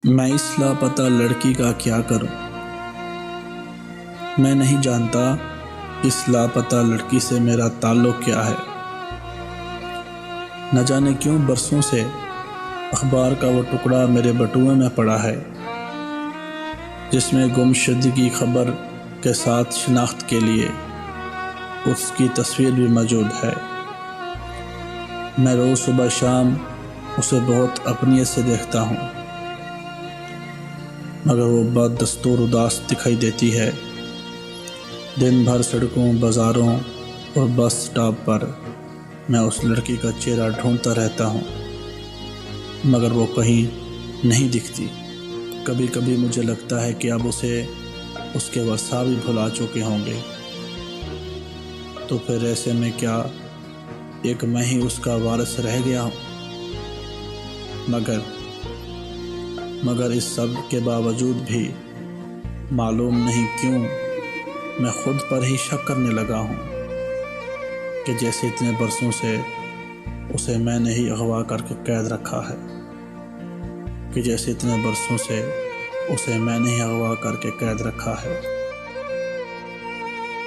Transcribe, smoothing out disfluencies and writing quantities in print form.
میں اس لاپتہ لڑکی کا کیا کروں؟ میں نہیں جانتا اس لاپتہ لڑکی سے میرا تعلق کیا ہے۔ نہ جانے کیوں برسوں سے اخبار کا وہ ٹکڑا میرے بٹوے میں پڑا ہے جس میں گم شدگی خبر کے ساتھ شناخت کے لیے اس کی تصویر بھی موجود ہے۔ میں روز صبح شام اسے بہت اپنیت سے دیکھتا ہوں، مگر وہ بددستور اداس دکھائی دیتی ہے۔ دن بھر سڑکوں، بازاروں اور بس سٹاپ پر میں اس لڑکی کا چہرہ ڈھونڈتا رہتا ہوں، مگر وہ کہیں نہیں دکھتی۔ کبھی کبھی مجھے لگتا ہے کہ اب اسے اس کے ورثاء بھی بھلا چکے ہوں گے، تو پھر ایسے میں کیا ایک میں ہی اس کا وارث رہ گیا ہوں؟ مگر اس سب کے باوجود بھی معلوم نہیں کیوں میں خود پر ہی شک کرنے لگا ہوں کہ جیسے اتنے برسوں سے اسے میں نے ہی اغوا کر کے قید رکھا ہے، کہ جیسے اتنے برسوں سے اسے میں نے ہی اغوا کر کے قید رکھا ہے۔